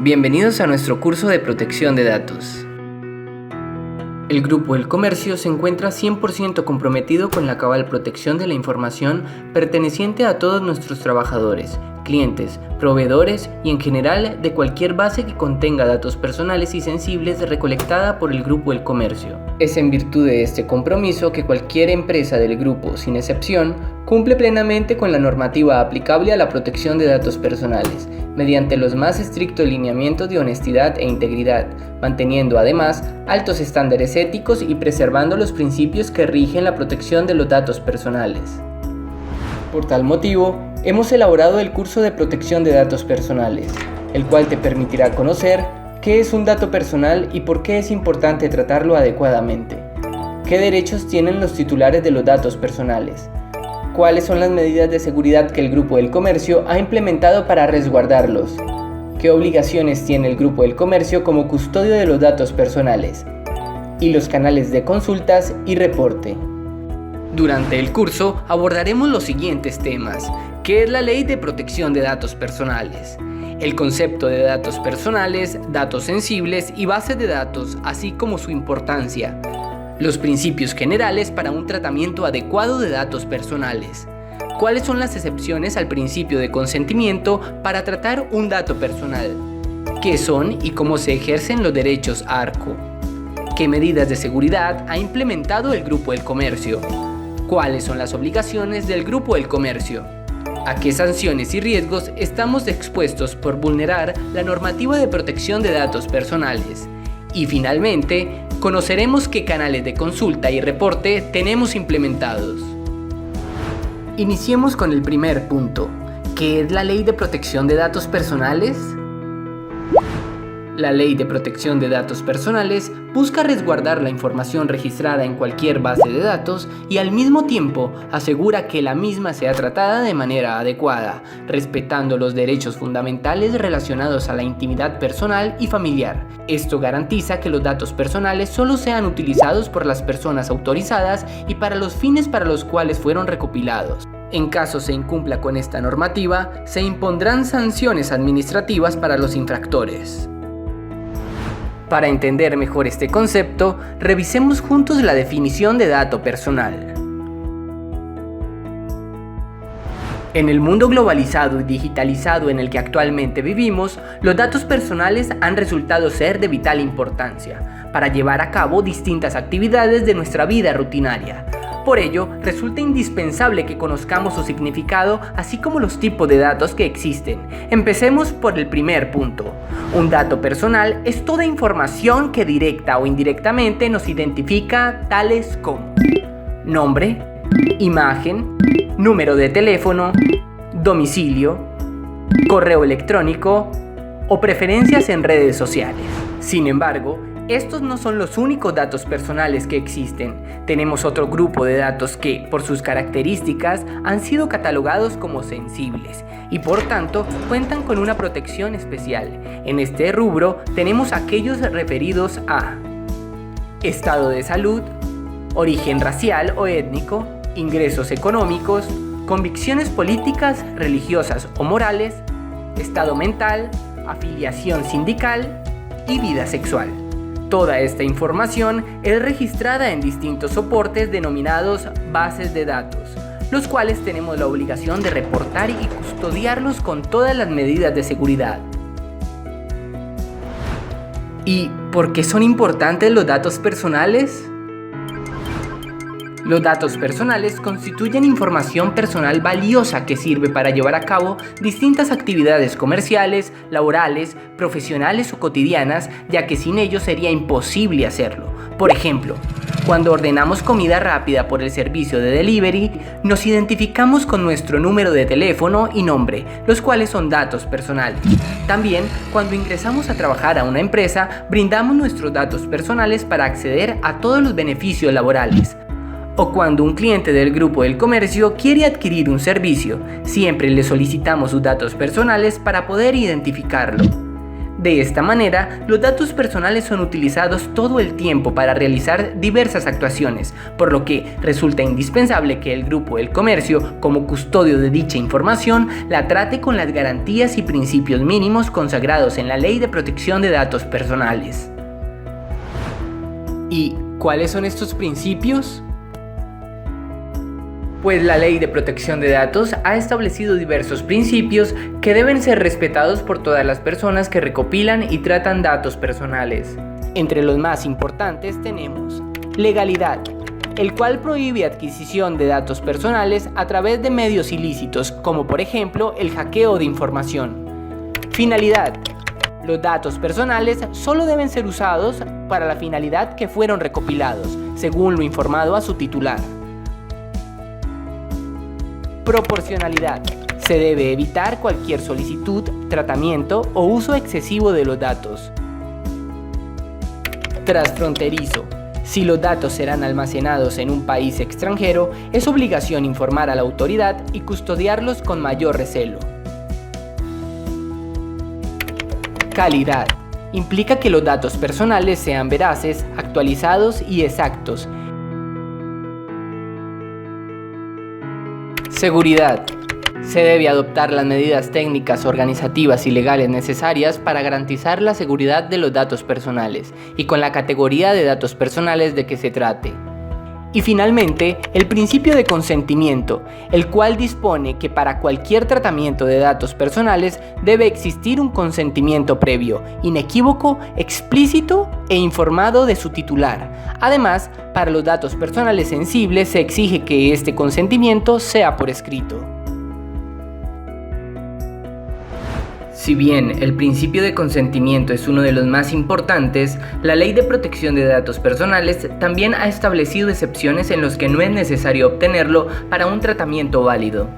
Bienvenidos a nuestro curso de protección de datos. El Grupo El Comercio se encuentra 100% comprometido con la cabal protección de la información perteneciente a todos nuestros trabajadores, clientes, proveedores y en general de cualquier base que contenga datos personales y sensibles recolectada por el Grupo El Comercio. Es en virtud de este compromiso que cualquier empresa del grupo, sin excepción, cumple plenamente con la normativa aplicable a la protección de datos personales, mediante los más estrictos lineamientos de honestidad e integridad, manteniendo además altos estándares éticos y preservando los principios que rigen la protección de los datos personales. Por tal motivo, hemos elaborado el curso de protección de datos personales, el cual te permitirá conocer qué es un dato personal y por qué es importante tratarlo adecuadamente, qué derechos tienen los titulares de los datos personales, cuáles son las medidas de seguridad que el Grupo del Comercio ha implementado para resguardarlos, qué obligaciones tiene el Grupo del Comercio como custodio de los datos personales, y los canales de consultas y reporte. Durante el curso abordaremos los siguientes temas: ¿qué es la Ley de Protección de Datos Personales? El concepto de datos personales, datos sensibles y bases de datos, así como su importancia. Los principios generales para un tratamiento adecuado de datos personales. ¿Cuáles son las excepciones al principio de consentimiento para tratar un dato personal? ¿Qué son y cómo se ejercen los derechos ARCO? ¿Qué medidas de seguridad ha implementado el Grupo del Comercio? ¿Cuáles son las obligaciones del Grupo del Comercio? ¿A qué sanciones y riesgos estamos expuestos por vulnerar la normativa de protección de datos personales? Y finalmente, conoceremos qué canales de consulta y reporte tenemos implementados. Iniciemos con el primer punto. ¿Qué es la Ley de Protección de Datos Personales? La Ley de Protección de Datos Personales busca resguardar la información registrada en cualquier base de datos y al mismo tiempo asegura que la misma sea tratada de manera adecuada, respetando los derechos fundamentales relacionados a la intimidad personal y familiar. Esto garantiza que los datos personales solo sean utilizados por las personas autorizadas y para los fines para los cuales fueron recopilados. En caso se incumpla con esta normativa, se impondrán sanciones administrativas para los infractores. Para entender mejor este concepto, revisemos juntos la definición de dato personal. En el mundo globalizado y digitalizado en el que actualmente vivimos, los datos personales han resultado ser de vital importancia para llevar a cabo distintas actividades de nuestra vida rutinaria. Por ello, resulta indispensable que conozcamos su significado, así como los tipos de datos que existen. Empecemos por el primer punto. Un dato personal es toda información que directa o indirectamente nos identifica, tales como nombre, imagen, número de teléfono, domicilio, correo electrónico o preferencias en redes sociales. Sin embargo, estos no son los únicos datos personales que existen. Tenemos otro grupo de datos que, por sus características, han sido catalogados como sensibles y por tanto cuentan con una protección especial. En este rubro tenemos aquellos referidos a estado de salud, origen racial o étnico, ingresos económicos, convicciones políticas, religiosas o morales, estado mental, afiliación sindical y vida sexual. Toda esta información es registrada en distintos soportes denominados bases de datos, los cuales tenemos la obligación de reportar y custodiarlos con todas las medidas de seguridad. ¿Y por qué son importantes los datos personales? Los datos personales constituyen información personal valiosa que sirve para llevar a cabo distintas actividades comerciales, laborales, profesionales o cotidianas, ya que sin ellos sería imposible hacerlo. Por ejemplo, cuando ordenamos comida rápida por el servicio de delivery, nos identificamos con nuestro número de teléfono y nombre, los cuales son datos personales. También, cuando ingresamos a trabajar a una empresa, brindamos nuestros datos personales para acceder a todos los beneficios laborales. O cuando un cliente del Grupo del Comercio quiere adquirir un servicio, siempre le solicitamos sus datos personales para poder identificarlo. De esta manera, los datos personales son utilizados todo el tiempo para realizar diversas actuaciones, por lo que resulta indispensable que el Grupo del Comercio, como custodio de dicha información, la trate con las garantías y principios mínimos consagrados en la Ley de Protección de Datos Personales. ¿Y cuáles son estos principios? Pues la Ley de Protección de Datos ha establecido diversos principios que deben ser respetados por todas las personas que recopilan y tratan datos personales. Entre los más importantes tenemos legalidad, el cual prohíbe adquisición de datos personales a través de medios ilícitos, como por ejemplo el hackeo de información. Finalidad. Los datos personales solo deben ser usados para la finalidad que fueron recopilados, según lo informado a su titular. Proporcionalidad. Se debe evitar cualquier solicitud, tratamiento o uso excesivo de los datos. Transfronterizo. Si los datos serán almacenados en un país extranjero, es obligación informar a la autoridad y custodiarlos con mayor recelo. Calidad. Implica que los datos personales sean veraces, actualizados y exactos. Seguridad. Se debe adoptar las medidas técnicas, organizativas y legales necesarias para garantizar la seguridad de los datos personales y con la categoría de datos personales de que se trate. Y finalmente, el principio de consentimiento, el cual dispone que para cualquier tratamiento de datos personales debe existir un consentimiento previo, inequívoco, explícito e informado de su titular. Además, para los datos personales sensibles se exige que este consentimiento sea por escrito. Si bien el principio de consentimiento es uno de los más importantes, la Ley de Protección de Datos Personales también ha establecido excepciones en los que no es necesario obtenerlo para un tratamiento válido.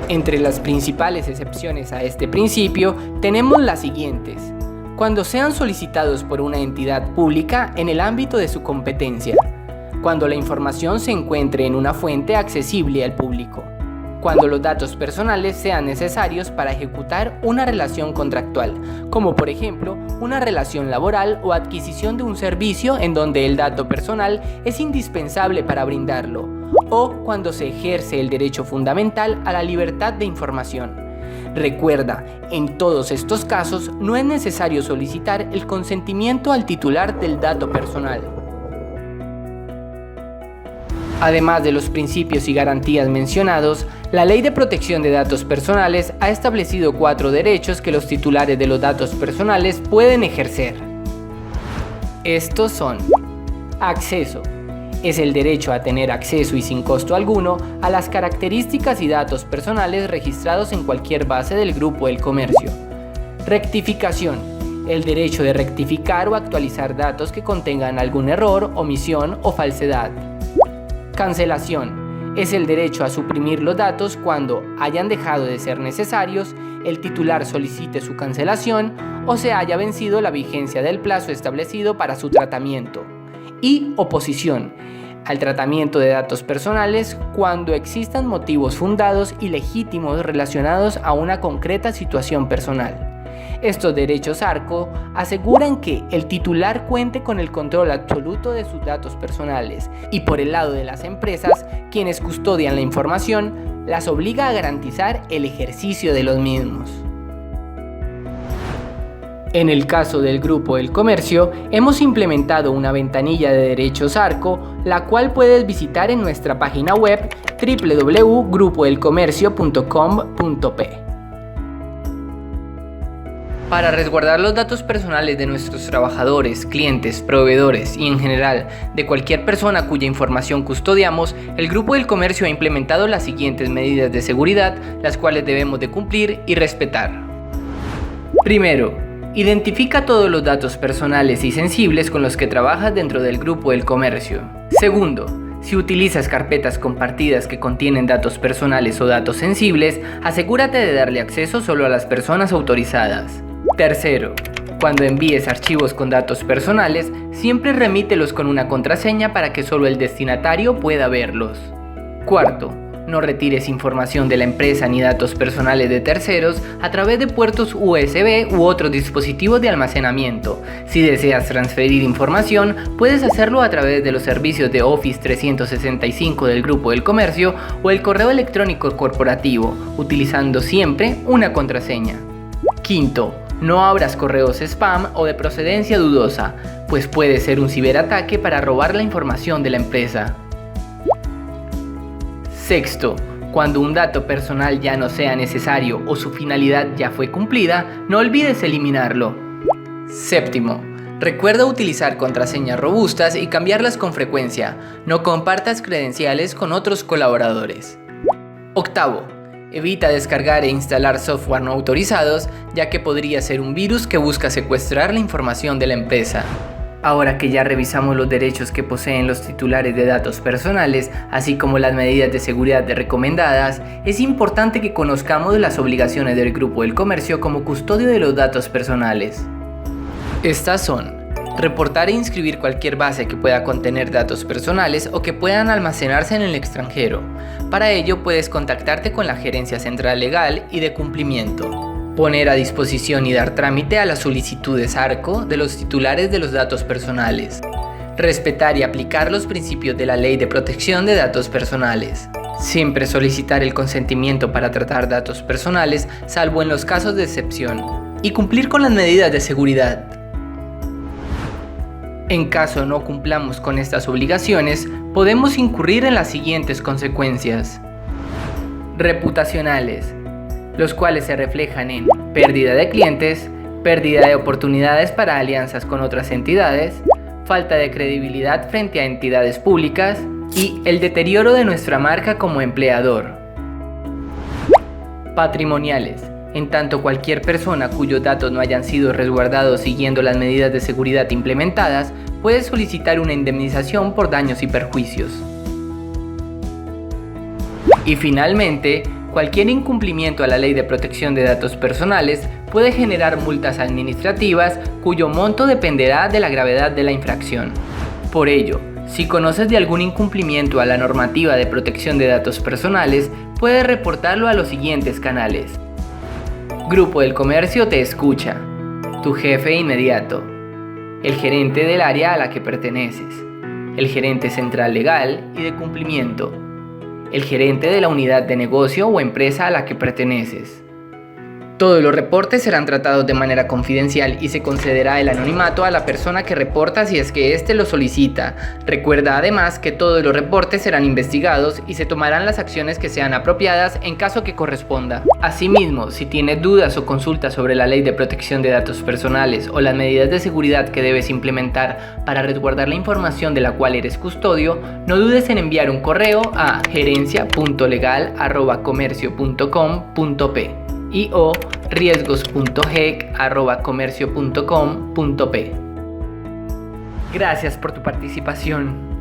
Entre las principales excepciones a este principio tenemos las siguientes: cuando sean solicitados por una entidad pública en el ámbito de su competencia, cuando la información se encuentre en una fuente accesible al público, cuando los datos personales sean necesarios para ejecutar una relación contractual, como por ejemplo una relación laboral o adquisición de un servicio en donde el dato personal es indispensable para brindarlo, o cuando se ejerce el derecho fundamental a la libertad de información. Recuerda, en todos estos casos no es necesario solicitar el consentimiento al titular del dato personal. Además de los principios y garantías mencionados, la Ley de Protección de Datos Personales ha establecido 4 derechos que los titulares de los datos personales pueden ejercer. Estos son: acceso. Es el derecho a tener acceso y sin costo alguno a las características y datos personales registrados en cualquier base del Grupo del Comercio. Rectificación. El derecho de rectificar o actualizar datos que contengan algún error, omisión o falsedad. Cancelación. Es el derecho a suprimir los datos cuando hayan dejado de ser necesarios, el titular solicite su cancelación o se haya vencido la vigencia del plazo establecido para su tratamiento. Y oposición. Al tratamiento de datos personales cuando existan motivos fundados y legítimos relacionados a una concreta situación personal. Estos derechos ARCO aseguran que el titular cuente con el control absoluto de sus datos personales y por el lado de las empresas, quienes custodian la información, las obliga a garantizar el ejercicio de los mismos. En el caso del Grupo del Comercio, hemos implementado una ventanilla de derechos ARCO, la cual puedes visitar en nuestra página web www.grupodelcomercio.com.p. Para resguardar los datos personales de nuestros trabajadores, clientes, proveedores y en general de cualquier persona cuya información custodiamos, el Grupo del Comercio ha implementado las siguientes medidas de seguridad, las cuales debemos de cumplir y respetar. Primero, identifica todos los datos personales y sensibles con los que trabajas dentro del Grupo del Comercio. Segundo, si utilizas carpetas compartidas que contienen datos personales o datos sensibles, asegúrate de darle acceso solo a las personas autorizadas. Tercero, cuando envíes archivos con datos personales, siempre remítelos con una contraseña para que solo el destinatario pueda verlos. Cuarto, No retires información de la empresa ni datos personales de terceros a través de puertos USB u otros dispositivos de almacenamiento. Si deseas transferir información, puedes hacerlo a través de los servicios de Office 365 del Grupo del Comercio o el correo electrónico corporativo, utilizando siempre una contraseña. Quinto, no abras correos spam o de procedencia dudosa, pues puede ser un ciberataque para robar la información de la empresa. Sexto, cuando un dato personal ya no sea necesario o su finalidad ya fue cumplida, no olvides eliminarlo. Séptimo, recuerda utilizar contraseñas robustas y cambiarlas con frecuencia. No compartas credenciales con otros colaboradores. Octavo, evita descargar e instalar software no autorizados, ya que podría ser un virus que busca secuestrar la información de la empresa. Ahora que ya revisamos los derechos que poseen los titulares de datos personales, así como las medidas de seguridad recomendadas, es importante que conozcamos las obligaciones del Grupo del Comercio como custodio de los datos personales. Estas son: reportar e inscribir cualquier base que pueda contener datos personales o que puedan almacenarse en el extranjero. Para ello puedes contactarte con la Gerencia Central Legal y de Cumplimiento. Poner a disposición y dar trámite a las solicitudes ARCO de los titulares de los datos personales. Respetar y aplicar los principios de la Ley de Protección de Datos Personales. Siempre solicitar el consentimiento para tratar datos personales, salvo en los casos de excepción. Y cumplir con las medidas de seguridad. En caso no cumplamos con estas obligaciones, podemos incurrir en las siguientes consecuencias. Reputacionales, los cuales se reflejan en pérdida de clientes, pérdida de oportunidades para alianzas con otras entidades, falta de credibilidad frente a entidades públicas y el deterioro de nuestra marca como empleador. Patrimoniales, en tanto cualquier persona cuyos datos no hayan sido resguardados siguiendo las medidas de seguridad implementadas puede solicitar una indemnización por daños y perjuicios. Y finalmente, cualquier incumplimiento a la Ley de Protección de Datos Personales puede generar multas administrativas cuyo monto dependerá de la gravedad de la infracción. Por ello, si conoces de algún incumplimiento a la normativa de protección de datos personales, puedes reportarlo a los siguientes canales. Grupo del Comercio te escucha. Tu jefe inmediato. El gerente del área a la que perteneces. El gerente central legal y de cumplimiento. El gerente de la unidad de negocio o empresa a la que perteneces. Todos los reportes serán tratados de manera confidencial y se concederá el anonimato a la persona que reporta si es que éste lo solicita. Recuerda además que todos los reportes serán investigados y se tomarán las acciones que sean apropiadas en caso que corresponda. Asimismo, si tienes dudas o consultas sobre la Ley de Protección de Datos Personales o las medidas de seguridad que debes implementar para resguardar la información de la cual eres custodio, no dudes en enviar un correo a gerencia.legal@comercio.com.p y o riesgos.gec@comercio.com.p. Gracias por tu participación.